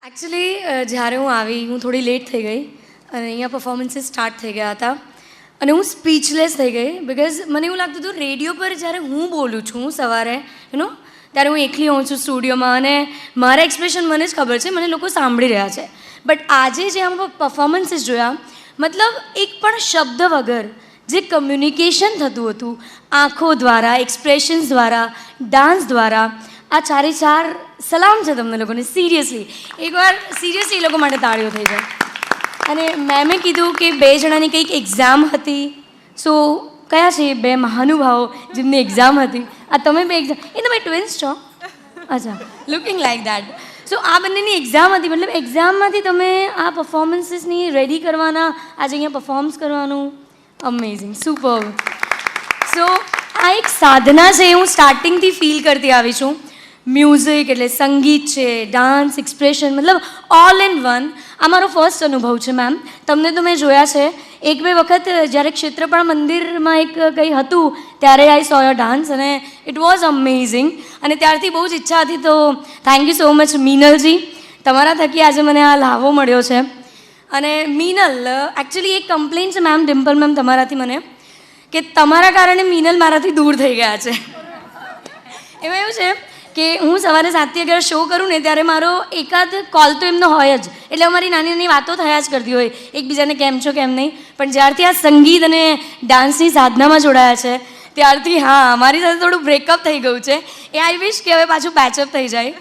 Actually જ્યારે હું આવી હું થોડી લેટ થઈ ગઈ અને અહીંયા પરફોર્મન્સીસ સ્ટાર્ટ થઈ ગયા હતા અને હું સ્પીચલેસ થઈ ગઈ બિકોઝ મને એવું લાગતું હતું રેડિયો પર જ્યારે હું બોલું છું સવારે ત્યારે હું એકલી હોઉં છું સ્ટુડિયોમાં અને મારા એક્સપ્રેશન મને જ ખબર છે, મને લોકો સાંભળી રહ્યા છે. બટ આજે જે આમાં પરફોર્મન્સીસ જોયા, મતલબ એક પણ શબ્દ વગર જે કમ્યુનિકેશન થતું હતું આંખો દ્વારા, એક્સપ્રેશન્સ દ્વારા, ડાન્સ દ્વારા, આ ચારે ચાર સલામ છે તમને લોકોને. સિરિયસલી એકવાર સિરિયસલી એ લોકો માટે તાળીઓ થઈ જાય. અને મેમે કીધું કે 2 જણાની કંઈક એક્ઝામ હતી. સો કયા છે 2 મહાનુભાવો જેમની એક્ઝામ હતી? આ તમે 2 એક્ઝામ, એ તમે ટ્વિન્સ છો? અચ્છા, લુકિંગ લાઈક દેટ. સો આ બંનેની એક્ઝામ હતી, મતલબ એક્ઝામમાંથી તમે આ પરફોર્મન્સીસની રેડી કરવાના, આજે અહીંયા પરફોર્મન્સ કરવાનું, અમેઝિંગ, સુપર. સો આ એક સાધના છે, હું સ્ટાર્ટિંગથી ફીલ કરતી આવી છું. મ્યુઝિક એટલે સંગીત છે, ડાન્સ, એક્સપ્રેશન, મતલબ ઓલ ઇન વન. આ મારો ફર્સ્ટ અનુભવ છે મેમ. તમને તો મેં જોયા છે 1-2 વખત જ્યારે ક્ષેત્રપાળ મંદિરમાં એક કંઈ હતું ત્યારે આઈ સો યોર ડાન્સ અને ઇટ વોઝ અમેઝિંગ. અને ત્યારથી બહુ જ ઈચ્છા હતી. તો થેન્ક યુ સો મચ મીનલજી, તમારા થકી આજે મને આ લાવો મળ્યો છે. અને મીનલ, એકચ્યુઅલી એક કમ્પ્લેન છે મેમ, ડિમ્પલ મેમ તમારાથી મને, કે તમારા કારણે મીનલ મારાથી દૂર થઈ ગયા છે. એમાં એવું છે કે હું સવારે 7 થી 11 શો કરું ને ત્યારે મારો એકાદ કોલ તો એમનો હોય જ, એટલે અમારી નાની નાની વાતો થયા જ કરતી હોય, એકબીજાને કેમ છો કેમ નહીં. પણ જ્યારથી આ સંગીત અને ડાન્સની સાધનામાં જોડાયા છે ત્યારથી હા મારી સાથે થોડું બ્રેકઅપ થઈ ગયું છે. એ આઈ વિશ કે હવે પાછું પેચઅપ થઈ જાય.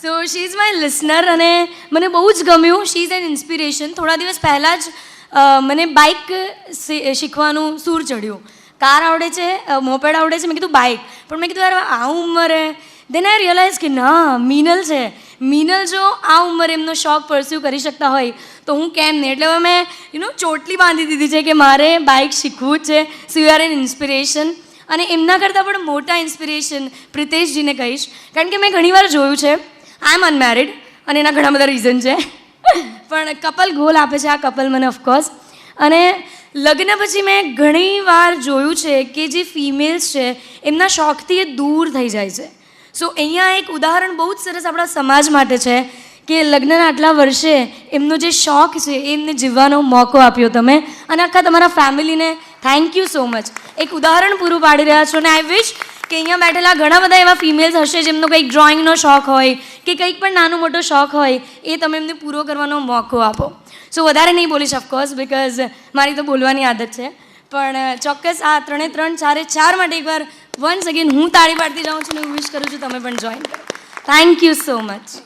So she is my listener અને મને બહુ જ ગમ્યું. She is an inspiration. થોડા દિવસ પહેલાં જ મને બાઇક શીખવાનું સૂર ચડ્યું. કાર આવડે છે, મોપેડ આવડે છે, મેં કીધું બાઇક. પણ મેં કીધું યાર આ ઉંમરે, દેન આઈ રિયલાઇઝ કે ના, મીનલ છે, મીનલ જો આ ઉંમરે એમનો શોખ પરસ્યુ કરી શકતા હોય તો હું કેમ નહીં. એટલે હવે મેં ચોટલી બાંધી દીધી છે કે મારે બાઇક શીખવું જ છે. So you are an inspiration. અને એમના કરતાં પણ મોટા ઇન્સ્પિરેશન પ્રિતેશજીને કહીશ, કારણ કે મેં ઘણીવાર જોયું છે, આઈ એમ અનમેરિડ અને એના ઘણા બધા રીઝન છે, પણ કપલ ગોલ આપે છે આ કપલ મને ઓફકોર્સ. અને લગ્ન પછી મેં ઘણી વાર જોયું છે કે જે ફિમેલ્સ છે એમના શોખથી એ દૂર થઈ જાય છે. સો અહીંયા એક ઉદાહરણ બહુ જ સરસ આપણા સમાજ માટે છે કે લગ્નના આટલા વર્ષે એમનો જે શોખ છે એ એમને જીવવાનો મોકો આપ્યો તમે, અને આખા તમારા ફેમિલીને થેન્ક યુ સો મચ. એક ઉદાહરણ પૂરું પાડી રહ્યા છો. અને આઈ વિશ કે અહીંયા બેઠેલા ઘણા બધા એવા ફિમેલ્સ હશે જેમનો કંઈક ડ્રોઈંગનો શોખ હોય કે કંઈક પણ નાનો મોટો શોખ હોય, એ તમે એમને પૂરો કરવાનો મોકો આપો. સો વધારે નહીં બોલીશ ઓફકોર્સ, બિકોઝ મારી તો બોલવાની આદત છે. પણ ચોક્કસ આ 3 4 માટે એકવાર વન્સ અગેન હું તાળી પાડતી જાઉં છું અને હું વિશ કરું છું તમે પણ જોઈન કરો. Thank you so much.